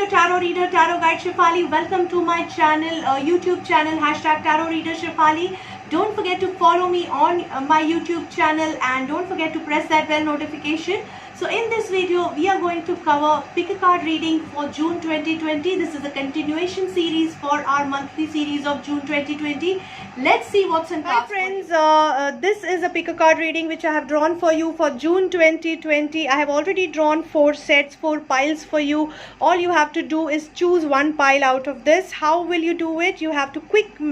your tarot reader, tarot guide Shefali. Welcome to my channel, YouTube channel, hashtag tarot reader Shefali. Don't forget to follow me on my YouTube channel and don't forget to press that bell notification. So in this video, we are going to cover pick a card reading for June 2020. This is a continuation series for our monthly series of June 2020. Let's see what's in cards. Hi friends, this is a pick a card reading which I have drawn for you for June 2020. I have already drawn 4 sets, 4 piles for you. All you have to do is choose one pile out of this. How will you do it? You have to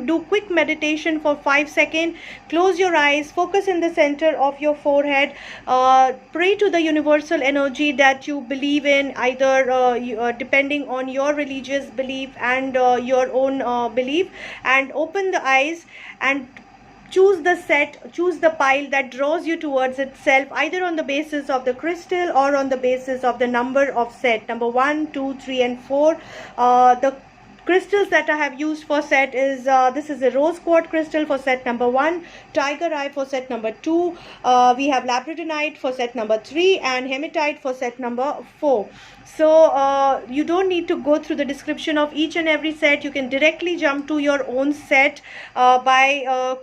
do quick meditation for 5 seconds. Close your eyes, focus in the center of your forehead, pray to the universe energy that you believe in, either depending on your religious belief and your own belief, and open the eyes and choose the pile that draws you towards itself, either on the basis of the crystal or on the basis of the number of set number 1, 2, 3 and 4. The crystals that I have used for set is this is a rose quartz crystal for set number 1, tiger eye for set number 2, we have labradorite for set number 3 and hematite for set number 4. So you don't need to go through the description of each and every set. You can directly jump to your own set by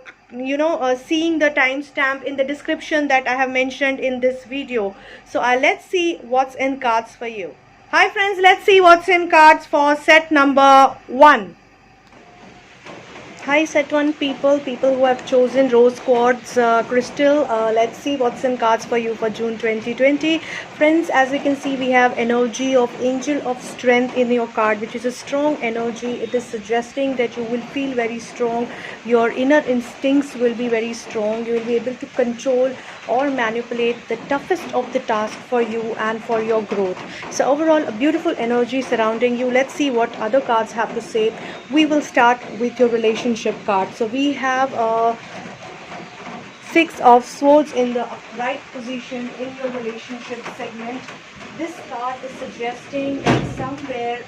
seeing the timestamp in the description that I have mentioned in this video. So let's see what's in cards for you. Hi friends, let's see what's in cards for set number 1. Hi set 1 people who have chosen rose quartz crystal. Let's see what's in cards for you for June 2020. Friends, as you can see, we have energy of angel of strength in your card, which is a strong energy. It is suggesting that you will feel very strong. Your inner instincts will be very strong. You will be able to control or manipulate the toughest of the task for you and for your growth. So overall, a beautiful energy surrounding you. Let's see what other cards have to say. We will start with your relationship card. So we have a 6 of swords in the upright position in your relationship segment. This card is suggesting that somewhere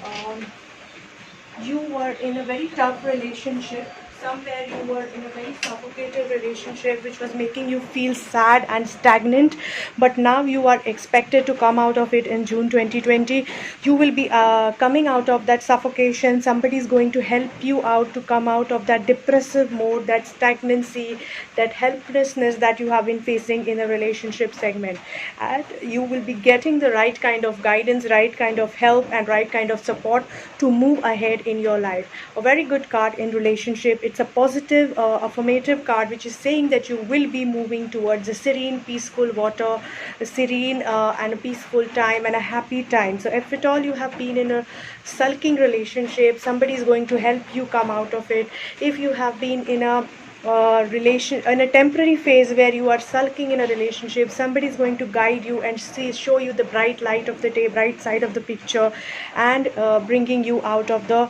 you were in a very tough relationship. Somewhere you were in a very suffocated relationship which was making you feel sad and stagnant, but now you are expected to come out of it in June 2020. You will be coming out of that suffocation. Somebody is going to help you out to come out of that depressive mode, that stagnancy, that helplessness that you have been facing in a relationship segment. And you will be getting the right kind of guidance, right kind of help and right kind of support to move ahead in your life. A very good card in relationship. It's a positive, affirmative card which is saying that you will be moving towards a serene, peaceful water, a serene and a peaceful time and a happy time. So if at all you have been in a sulking relationship, somebody is going to help you come out of it. If you have been in a in a temporary phase where you are sulking in a relationship, somebody is going to guide you and show you the bright light of the day, bright side of the picture, and bringing you out of the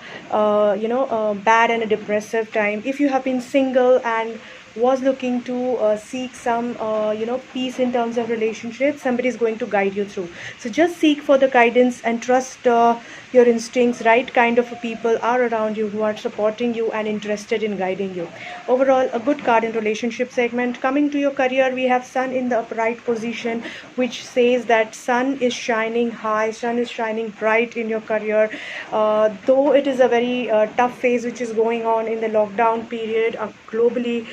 bad and a depressive time. If you have been single and was looking to seek some peace in terms of relationship, somebody is going to guide you through. So just seek for the guidance and trust your instincts. Right kind of people are around you who are supporting you and interested in guiding you. Overall, a good card in relationship segment. Coming to your career, we have sun in the upright position, which says that sun is shining high, sun is shining bright in your career. Though it is a very tough phase which is going on in the lockdown period globally,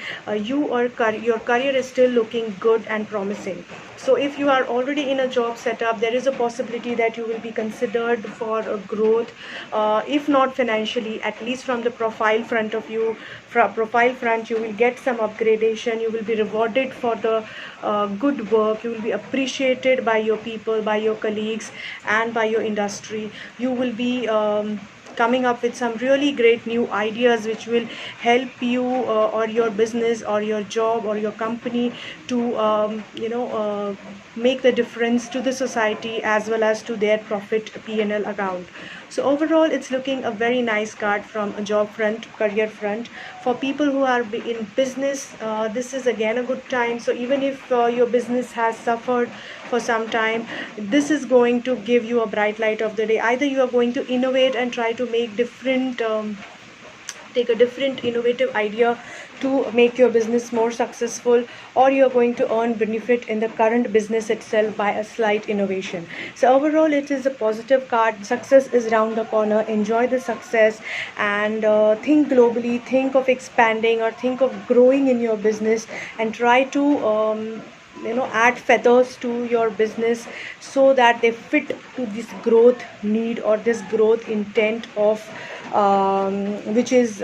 your career is still looking good and promising. So if you are already in a job setup, there is a possibility that you will be considered for a growth, if not financially, at least from the profile front of you. Profile front, you will get some upgradation. You will be rewarded for the good work. You will be appreciated by your people, by your colleagues and by your industry. You will be coming up with some really great new ideas which will help you or your business or your job or your company to make the difference to the society as well as to their profit P&L account. So overall, it's looking a very nice card from a job front, career front. For people who are in business, this is again a good time. So even if your business has suffered for some time, this is going to give you a bright light of the day. Either you are going to innovate and try to make different take a different innovative idea to make your business more successful, or you're going to earn benefit in the current business itself by a slight innovation. So overall, it is a positive card. Success is around the corner. Enjoy the success, and think globally, think of expanding or think of growing in your business, and try to add feathers to your business so that they fit to this growth need or this growth intent of which is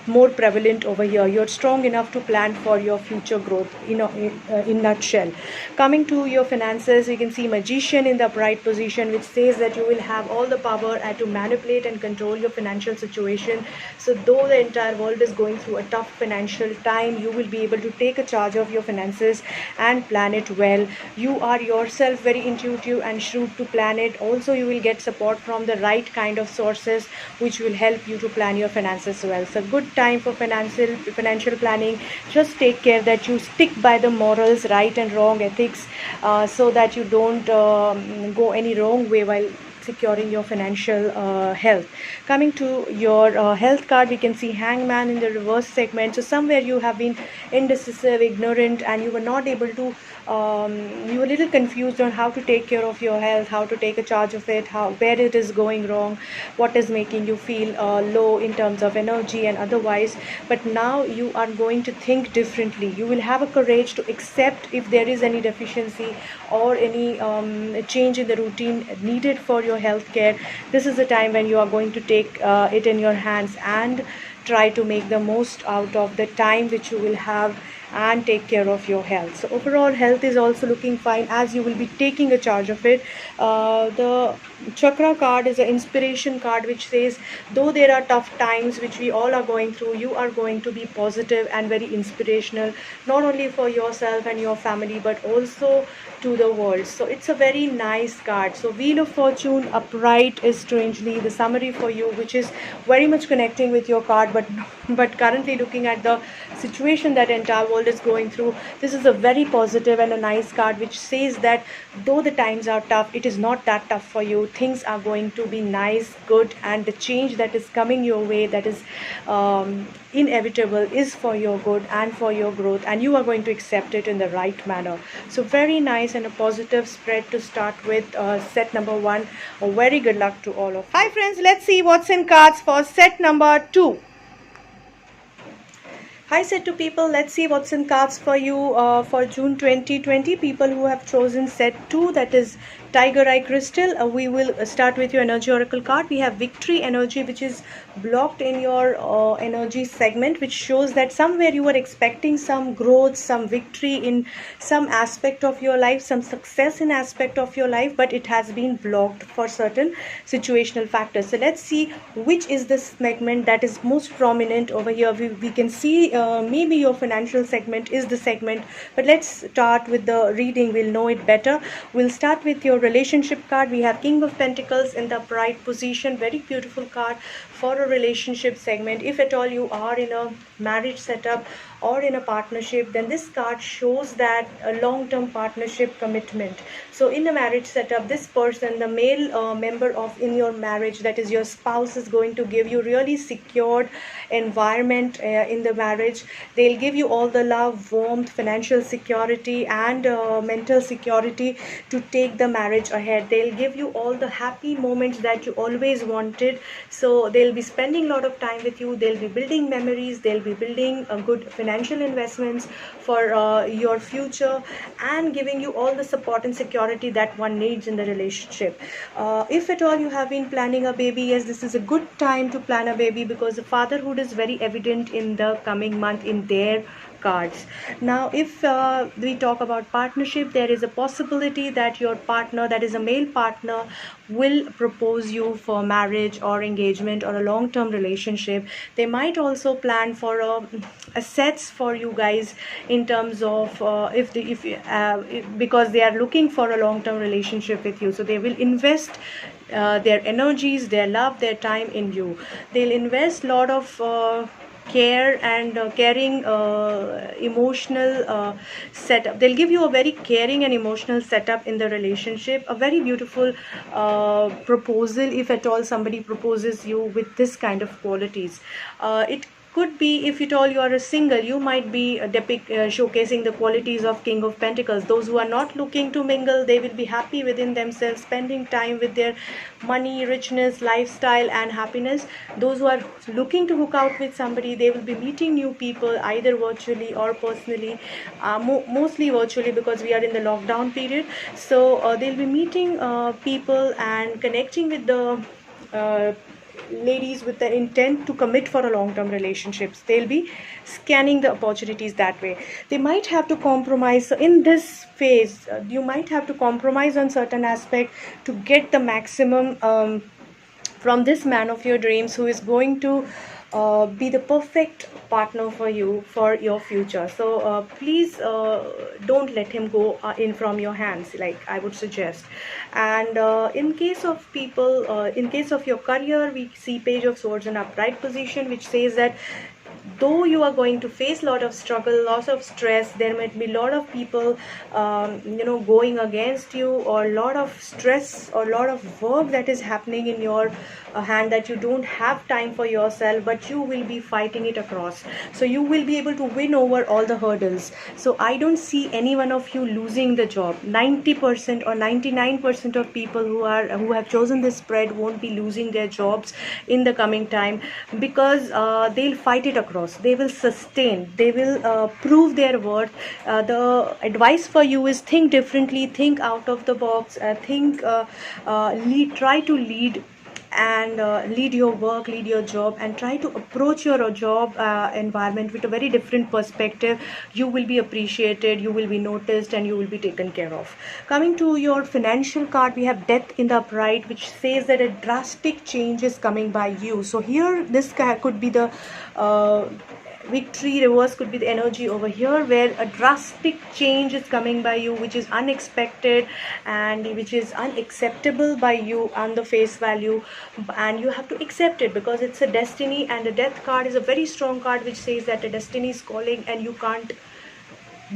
more prevalent over here. You're strong enough to plan for your future growth in nutshell. Coming to your finances, you can see Magician in the upright position, which says that you will have all the power to manipulate and control your financial situation. So though the entire world is going through a tough financial time, you will be able to take a charge of your finances and plan it well. You are yourself very intuitive and shrewd to plan it. Also, you will get support from the right kind of sources which will help you to plan your finances well. So good time for financial planning. Just take care that you stick by the morals, right and wrong ethics, so that you don't go any wrong way while securing your financial health. Coming to your health card, we can see Hangman in the reverse segment. So somewhere you have been indecisive, ignorant, and you were not able to you were a little confused on how to take care of your health, how to take a charge of it, where it is going wrong, what is making you feel low in terms of energy and otherwise. But now you are going to think differently. You will have a courage to accept if there is any deficiency or any change in the routine needed for your health care. This is the time when you are going to take it in your hands and try to make the most out of the time which you will have and take care of your health. So overall, health is also looking fine as you will be taking a charge of it. The chakra card is an inspiration card which says though there are tough times which we all are going through, you are going to be positive and very inspirational, not only for yourself and your family but also to the world. So it's a very nice card. So Wheel of Fortune upright is strangely the summary for you, which is very much connecting with your card, but currently looking at the situation that entire world is going through, this is a very positive and a nice card which says that though the times are tough, it is not that tough for you. Things are going to be nice, good, and the change that is coming your way, that is inevitable, is for your good and for your growth, and you are going to accept it in the right manner. So very nice and a positive spread to start with set number 1. A very good luck to all of you. Hi friends, let's see what's in cards for set number 2. Hi set 2 people, let's see what's in cards for you for June 2020. People who have chosen set 2, that is Tiger Eye Crystal. We will start with your energy oracle card. We have Victory energy, which is blocked in your energy segment, which shows that somewhere you were expecting some growth, some victory in some aspect of your life, some success in aspect of your life, but it has been blocked for certain situational factors. So let's see which is the segment that is most prominent over here. We can see maybe your financial segment is the segment, but let's start with the reading. We'll know it better. We'll start with your relationship card. We have King of Pentacles in the upright position. Very beautiful card for a relationship segment. If at all you are in a marriage setup or in a partnership, then this card shows that a long-term partnership commitment. So in a marriage setup, this person, the male member of in your marriage, that is your spouse, is going to give you really secured environment in the marriage. They'll give you all the love, warmth, financial security, and mental security to take the marriage ahead. They'll give you all the happy moments that you always wanted. So they'll be spending a lot of time with you. They'll be building memories. They'll be building a good financial investments for your future, and giving you all the support and security that one needs in the relationship. If at all you have been planning a baby, yes, this is a good time to plan a baby, because the fatherhood is very evident in the coming month in their cards. Now if we talk about partnership, there is a possibility that your partner, that is a male partner, will propose you for marriage or engagement or a long-term relationship. They might also plan for assets for you guys in terms of because they are looking for a long-term relationship with you, so they will invest their energies, their love, their time in you. They'll invest a lot of care and caring emotional setup. They'll give you a very caring and emotional setup in the relationship. A very beautiful proposal, if at all somebody proposes you with this kind of qualities. It could be, if at all you are a single, you might be showcasing the qualities of King of Pentacles. Those who are not looking to mingle, they will be happy within themselves, spending time with their money, richness, lifestyle and happiness. Those who are looking to hook out with somebody, they will be meeting new people either virtually or personally, mostly virtually because we are in the lockdown period. So they'll be meeting people and connecting with the uh, ladies with the intent to commit for a long-term relationships. They'll be scanning the opportunities that way. They might have to compromise. So in this phase, you might have to compromise on certain aspect to get the maximum from this man of your dreams, who is going to be the perfect partner for you for your future. So please don't let him go in from your hands, like I would suggest. And in case of people, in case of your career, we see Page of Swords in upright position, which says that though you are going to face a lot of struggle, lots of stress, there might be a lot of people going against you, or a lot of stress or a lot of work that is happening in your hand, that you don't have time for yourself, but you will be fighting it across. So you will be able to win over all the hurdles. So I don't see any one of you losing the job. 90% or 99% of people who have chosen this spread won't be losing their jobs in the coming time, because they'll fight it across. They will sustain, they will prove their worth. The advice for you is think differently, think out of the box, try to lead and lead your work, lead your job, and try to approach your job environment with a very different perspective. You will be appreciated, you will be noticed, and you will be taken care of. Coming to your financial card, we have Death in the upright, which says that a drastic change is coming by you. So here, this could be the victory. Reverse could be the energy over here, where a drastic change is coming by you, which is unexpected and which is unacceptable by you on the face value, and you have to accept it because it's a destiny. And the Death card is a very strong card, which says that a destiny is calling and you can't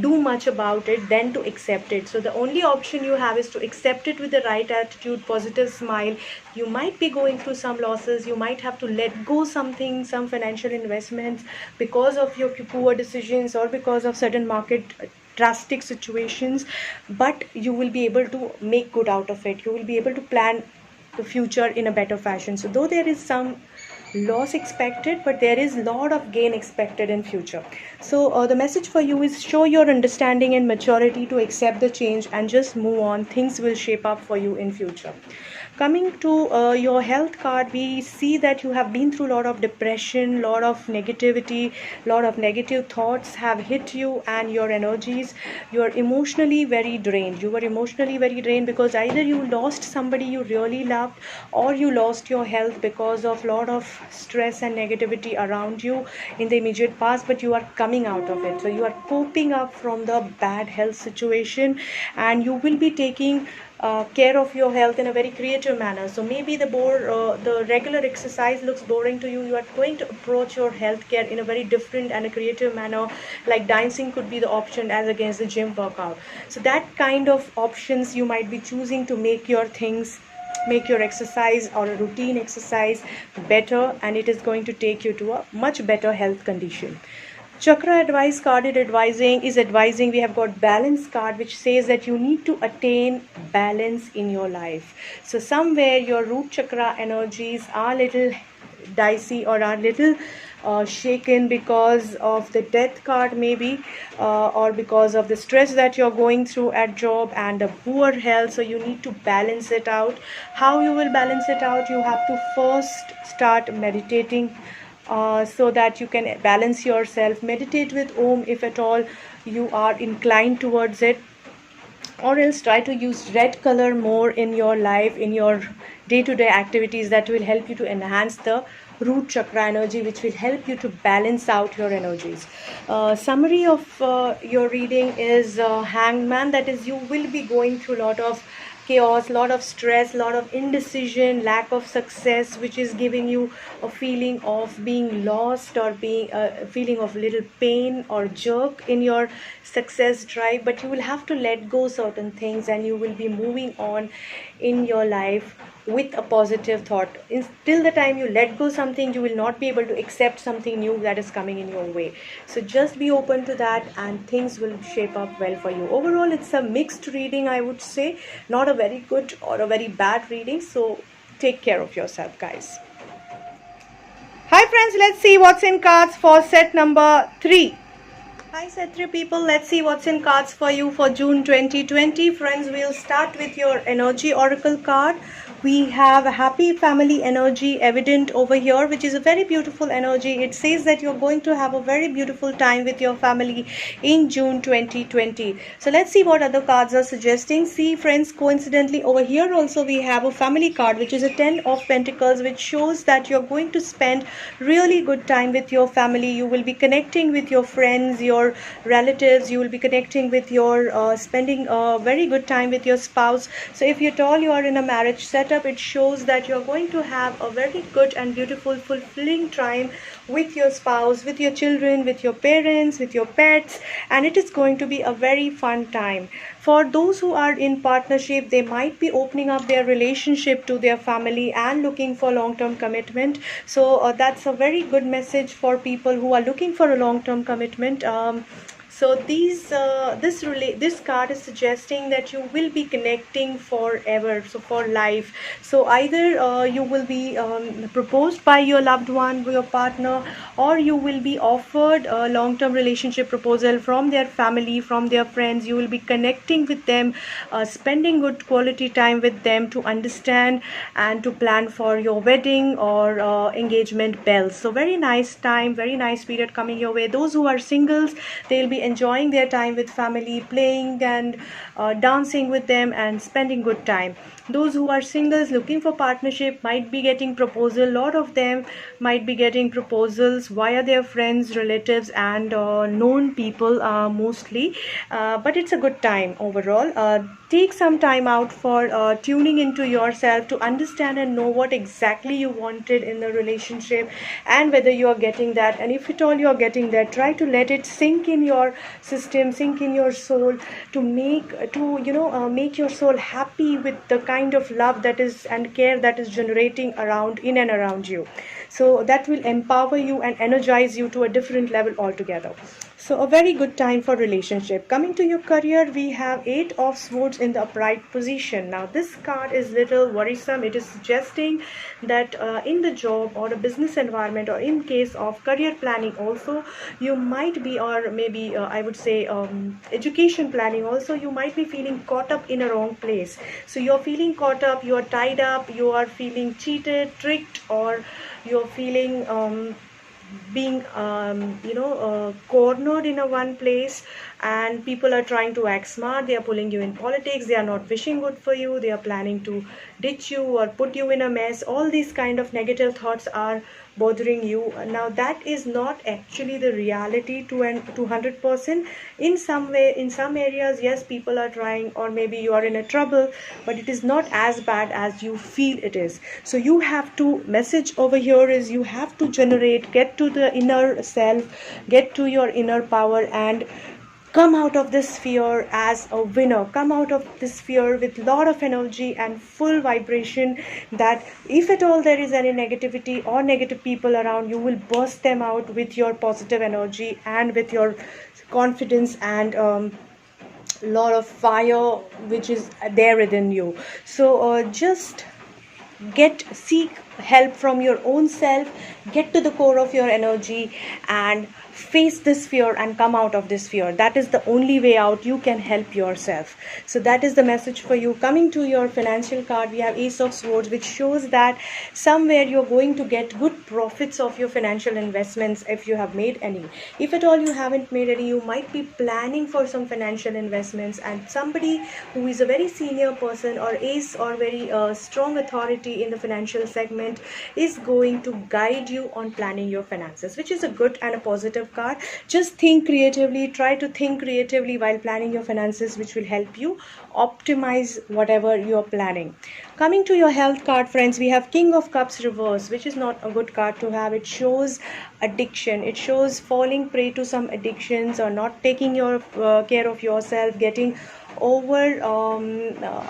do much about it than to accept it. So the only option you have is to accept it with the right attitude, positive smile. You might be going through some losses, you might have to let go something, some financial investments, because of your poor decisions or because of certain market drastic situations, but you will be able to make good out of it. You will be able to plan the future in a better fashion. So though there is some loss expected, but there is a lot of gain expected in future. So the message for you is show your understanding and maturity to accept the change and just move on. Things will shape up for you in future. Coming to your health card, we see that you have been through a lot of depression, lot of negativity, lot of negative thoughts have hit you, and your energies, you are emotionally very drained. You were emotionally very drained because either you lost somebody you really loved, or you lost your health because of lot of stress and negativity around you in the immediate past, but you are coming out of it. So you are coping up from the bad health situation, and you will be taking care of your health in a very creative manner. So maybe the regular exercise looks boring to you. You are going to approach your health care in a very different and a creative manner. Like dancing could be the option as against the gym workout. So that kind of options you might be choosing to make your exercise or a routine exercise better, and it is going to take you to a much better health condition. Chakra advice card is advising. We have got balance card, which says that you need to attain balance in your life. So somewhere your root chakra energies are little dicey or are little shaken because of the Death card maybe, or because of the stress that you're going through at job and the poor health. So you need to balance it out. How you will balance it out? You have to first start meditating, so that you can balance yourself. Meditate with Om if at all you are inclined towards it, or else try to use red color more in your life, in your day-to-day activities. That will help you to enhance the root chakra energy, which will help you to balance out your energies. Summary of your reading is Hanged Man. That is, you will be going through a lot of chaos, lot of stress, lot of indecision, lack of success, which is giving you a feeling of being lost, or being a feeling of little pain or jerk in your success drive. But you will have to let go certain things, and you will be moving on in your life with a positive thought. Till the time you let go something, you will not be able to accept something new that is coming in your way. So just be open to that, and things will shape up well for you. Overall, it's a mixed reading, I would say, not a very good or a very bad reading. So take care of yourself, guys. Hi friends, let's see what's in cards for set number 3. Hi set 3 people, let's see what's in cards for you for June 2020. Friends, we'll start with your energy oracle card. We have a happy family energy evident over here, which is a very beautiful energy. It says that you're going to have a very beautiful time with your family in June 2020. So let's see what other cards are suggesting. See friends, coincidentally over here also we have a family card, which is a 10 of Pentacles, which shows that you're going to spend really good time with your family. You will be connecting with your friends, your relatives. You will be connecting with your spending a very good time with your spouse. So if you all you are in a marriage setup, it shows that you're going to have a very good and beautiful fulfilling time with your spouse, with your children, with your parents, with your pets, and it is going to be a very fun time. For those who are in partnership, they might be opening up their relationship to their family and looking for long-term commitment. So that's a very good message for people who are looking for a long-term commitment. So this card is suggesting that you will be connecting forever, so for life. So either you will be proposed by your loved one, your partner, or you will be offered a long-term relationship proposal from their family, from their friends. You will be connecting with them, spending good quality time with them to understand and to plan for your wedding or engagement bells. So very nice time, very nice period coming your way. Those who are singles, they'll be enjoying their time with family, playing and dancing with them and spending good time. Those who are singles looking for partnership might be getting proposal. Lot of them might be getting proposals via their friends, relatives, and known people mostly. But it's a good time overall. Take some time out for tuning into yourself to understand and know what exactly you wanted in the relationship and whether you are getting that. And if at all you are getting that, try to let it sink in your system, sink in your soul, to make your soul happy with the kind of love that is and care that is generating around in and around you. So that will empower you and energize you to a different level altogether. So a very good time for relationship. Coming to your career, we have 8 of Swords in the upright position. Now this card is little worrisome. It is suggesting that in the job or a business environment, or in case of career planning also, you might be, or maybe I would say education planning also, you might be feeling caught up in a wrong place. So you're feeling caught up, you are tied up, you are feeling cheated, tricked, or you're feeling being cornered in a one place, and people are trying to act smart. They are pulling you in politics, they are not wishing good for you, they are planning to ditch you or put you in a mess. All these kind of negative thoughts are bothering you. Now that is not actually the reality to 200%. In some way, in some areas, yes, people are trying, or maybe you are in a trouble, but it is not as bad as you feel it is. So you have to, message over here is, you have to get to the inner self, get to your inner power, and come out of this fear as a winner. Come out of this fear with lot of energy and full vibration, that if at all there is any negativity or negative people around, you will burst them out with your positive energy and with your confidence and lot of fire which is there within you. So just seek help from your own self, get to the core of your energy, and face this fear and come out of this fear. That is the only way out. You can help yourself. So that is the message for you. Coming to your financial card, we have Ace of Swords, which shows that somewhere you're going to get good profits of your financial investments if you have made any. If at all you haven't made any, you might be planning for some financial investments, and somebody who is a very senior person or ace or very strong authority in the financial segment is going to guide you on planning your finances, which is a good and a positive card. Just think creatively, try to think creatively while planning your finances, which will help you optimize whatever you're planning. Coming to your health card, friends, we have King of Cups reverse, which is not a good card to have. It shows addiction. It shows falling prey to some addictions, or not taking your care of yourself, getting over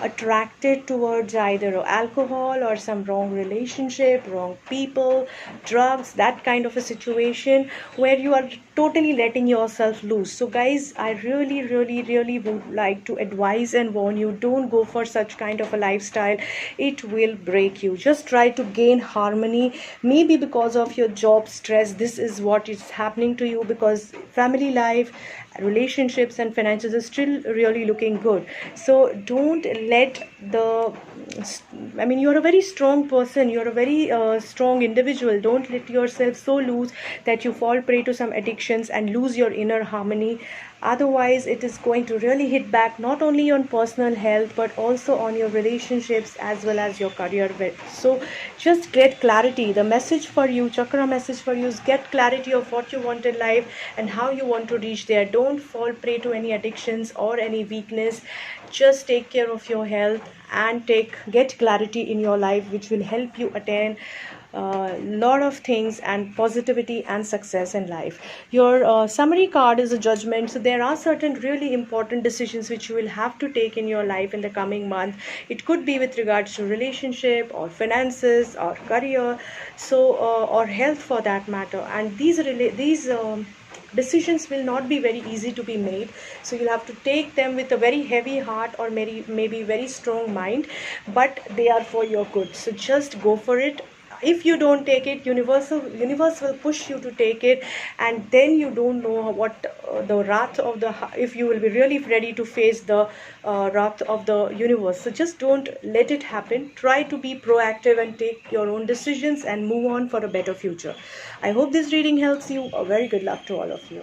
attracted towards either alcohol or some wrong relationship, wrong people, drugs, that kind of a situation where you are totally letting yourself loose. So guys, I really would like to advise and warn you, don't go for such kind of a lifestyle. It will break you. Just try to gain harmony. Maybe because of your job stress, this is what is happening to you, because family life, relationships and finances are still really looking good. So don't let the, I mean, you're a very strong person, you're a very strong individual. Don't let yourself so loose that you fall prey to some addictions and lose your inner harmony. Otherwise, it is going to really hit back not only on personal health but also on your relationships as well as your career. So just get clarity. The message for you, chakra message for you, is get clarity of what you want in life and how you want to reach there. Don't fall prey to any addictions or any weakness. Just take care of your health and get clarity in your life, which will help you attain a lot of things and positivity and success in life. Your summary card is a judgment. So there are certain really important decisions which you will have to take in your life in the coming month. It could be with regards to relationship or finances or career, so or health for that matter. And these decisions will not be very easy to be made, so you'll have to take them with a very heavy heart or maybe very strong mind, but they are for your good. So just go for it. If you don't take it, universe will push you to take it, and then you don't know what the wrath of the, if you will be really ready to face the wrath of the universe. So just don't let it happen. Try to be proactive and take your own decisions and move on for a better future. I hope this reading helps you. A very good luck to all of you.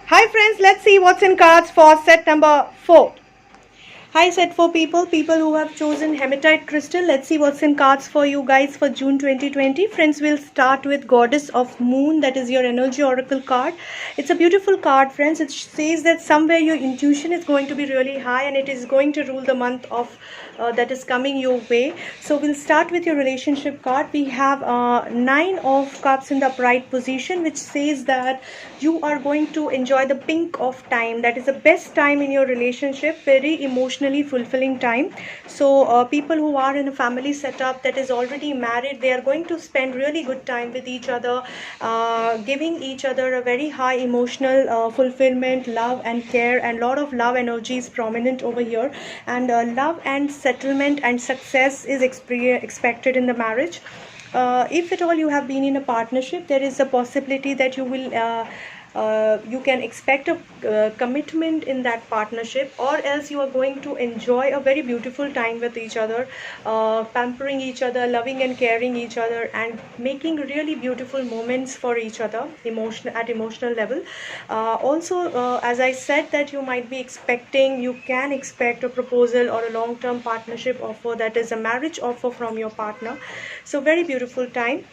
Hi friends, let's see what's in cards for set number 4. Hi set 4 people who have chosen hematite crystal. Let's see what's in cards for you guys for June 2020. Friends, we'll start with Goddess of Moon. That is your energy oracle card. It's a beautiful card, friends. It says that somewhere your intuition is going to be really high and it is going to rule the month of that is coming your way. So we'll start with your relationship card. We have 9 of cups in the upright position, which says that you are going to enjoy the pink of time. That is the best time in your relationship. Very emotionally fulfilling time. So people who are in a family setup that is already married, they are going to spend really good time with each other, giving each other a very high emotional fulfillment, love and care, and lot of love energy is prominent over here. And love and settlement and success is expected in the marriage. If at all you have been in a partnership, there is a possibility that you can expect a commitment in that partnership, or else you are going to enjoy a very beautiful time with each other, pampering each other, loving and caring each other, and making really beautiful moments for each other at emotional level. Also, as I said, that you can expect a proposal or a long-term partnership offer, that is a marriage offer from your partner. So very beautiful time.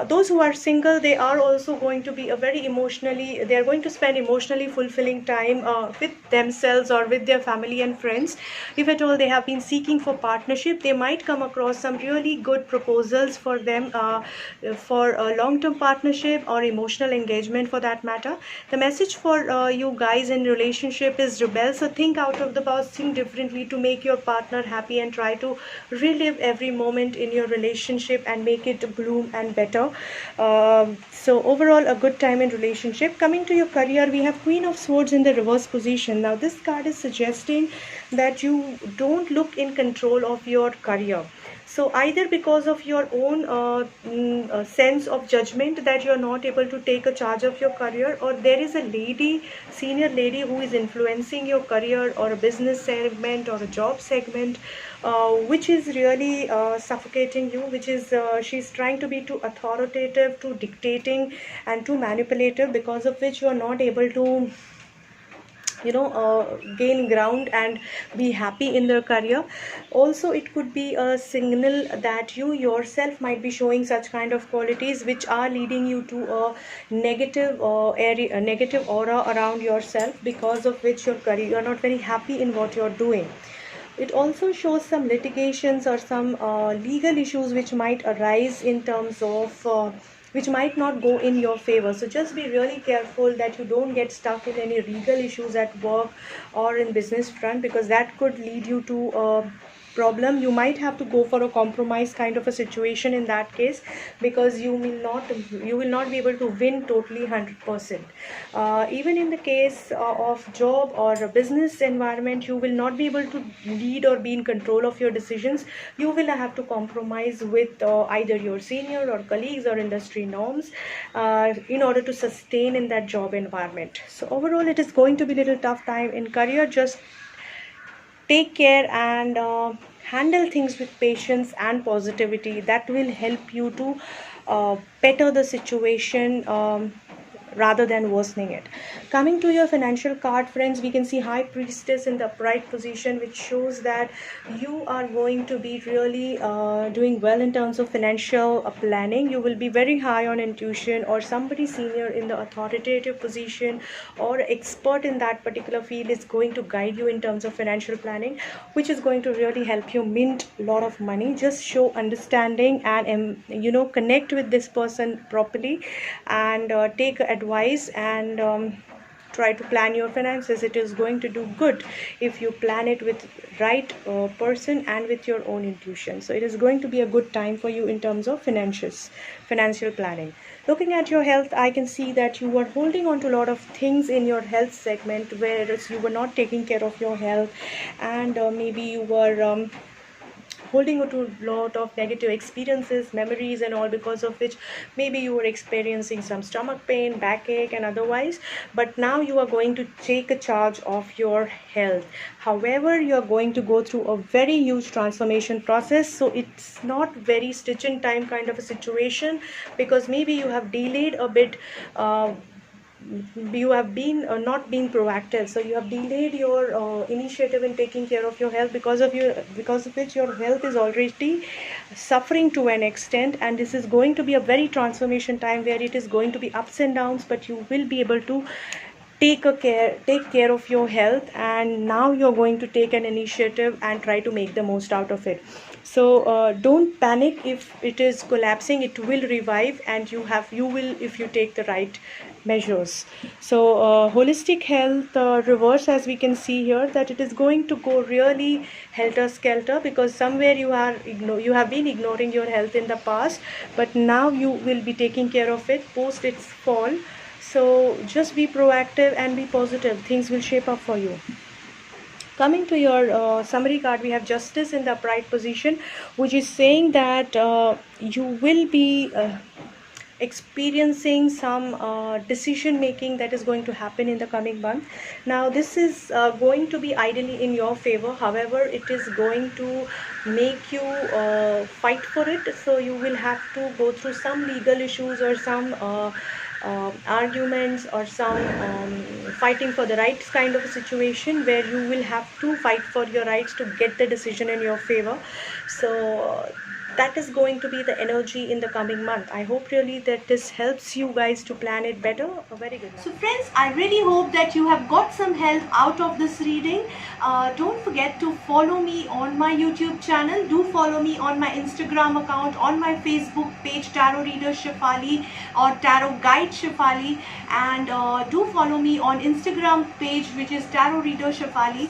Those who are single, they are also going to be they are going to spend emotionally fulfilling time with themselves or with their family and friends. If at all they have been seeking for partnership, they might come across some really good proposals for them for a long-term partnership or emotional engagement for that matter. The message for you guys in relationship is rebel. So think out of the box, think differently to make your partner happy, and try to relive every moment in your relationship and make it bloom and better. So overall, a good time in relationship. Coming to your career, we have Queen of Swords in the reverse position. Now this card is suggesting that you don't look in control of your career. So either because of your own sense of judgment that you are not able to take a charge of your career, or there is a senior lady who is influencing your career or a business segment or a job segment, which is really suffocating you, which is she's trying to be too authoritative, too dictating and too manipulative, because of which you are not able to gain ground and be happy in their career. Also, it could be a signal that you yourself might be showing such kind of qualities which are leading you to a negative a negative aura around yourself, because of which you are not very happy in what you're doing. It also shows some litigations or some legal issues which might arise in terms of which might not go in your favor. So just be really careful that you don't get stuck in any legal issues at work or in business front, because that could lead you to a problem. You might have to go for a compromise kind of a situation in that case, because you will not be able to win totally 100%. Even in the case of job or a business environment, you will not be able to lead or be in control of your decisions. You will have to compromise with either your senior or colleagues or industry norms in order to sustain in that job environment. So overall, it is going to be a little tough time in career. Just take care and handle things with patience and positivity. That will help you to better the situation rather than worsening it. Coming to your financial card, friends, we can see High Priestess in the upright position, which shows that you are going to be really doing well in terms of financial planning. You will be very high on intuition, or somebody senior in the authoritative position or expert in that particular field is going to guide you in terms of financial planning, which is going to really help you mint a lot of money. Just show understanding and connect with this person properly, and take advice and try to plan your finances. It is going to do good if you plan it with right person and with your own intuition. So it is going to be a good time for you in terms of financial planning. Looking at your health, I can see that you were holding on to a lot of things in your health segment, whereas you were not taking care of your health, and maybe you were holding on to a lot of negative experiences, memories and all, because of which maybe you were experiencing some stomach pain, backache and otherwise. But now you are going to take a charge of your health. However, you are going to go through a very huge transformation process, so it's not very stitch in time kind of a situation, because maybe you have delayed a bit. You have been not being proactive, so you have delayed your initiative in taking care of your health, because of which your health is already suffering to an extent. And this is going to be a very transformation time where it is going to be ups and downs, but you will be able to take care of your health, and now you're going to take an initiative and try to make the most out of it. So don't panic if it is collapsing. It will revive, and you will, if you take the right measures. So holistic health reverse, as we can see here, that it is going to go really helter skelter, because somewhere you have been ignoring your health in the past, but now you will be taking care of it post its fall. So just be proactive and be positive. Things will shape up for you. Coming to your summary card, we have Justice in the upright position, which is saying that you will be experiencing some decision making that is going to happen in the coming month. Now this is going to be ideally in your favor. However, it is going to make you fight for it. So you will have to go through some legal issues or some arguments or some fighting for the rights kind of a situation, where you will have to fight for your rights to get the decision in your favor. So that is going to be the energy in the coming month. I hope really that this helps you guys to plan it better. Very good. So friends, I really hope that you have got some help out of this reading. Don't forget to follow me on my YouTube channel. Do follow me on my Instagram account, on my Facebook page, Tarot Reader Shefali or Tarot Guide Shefali, and do follow me on Instagram page, which is Tarot Reader Shefali.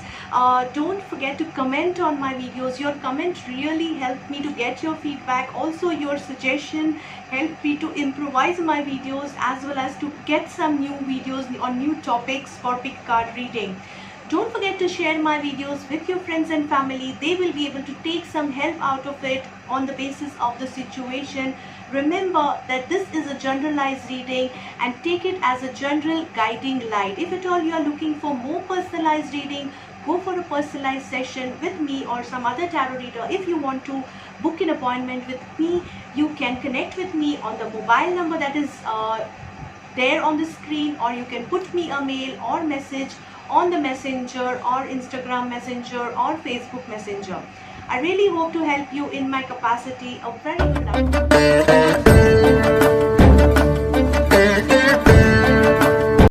Don't forget to comment on my videos. Your comment really helped me to get your feedback. Also, your suggestion helped me to improvise my videos, as well as to get some new videos on new topics for pick card reading. Don't forget to share my videos with your friends and family. They will be able to take some help out of it on the basis of the situation. Remember that this is a generalized reading, and take it as a general guiding light. If at all you are looking for more personalized reading, go for a personalized session with me or some other tarot reader. If you want to book an appointment with me, you can connect with me on the mobile number that is there on the screen, or you can put me a mail or message on the Messenger or Instagram Messenger or Facebook Messenger. I really hope to help you in my capacity. A very good luck.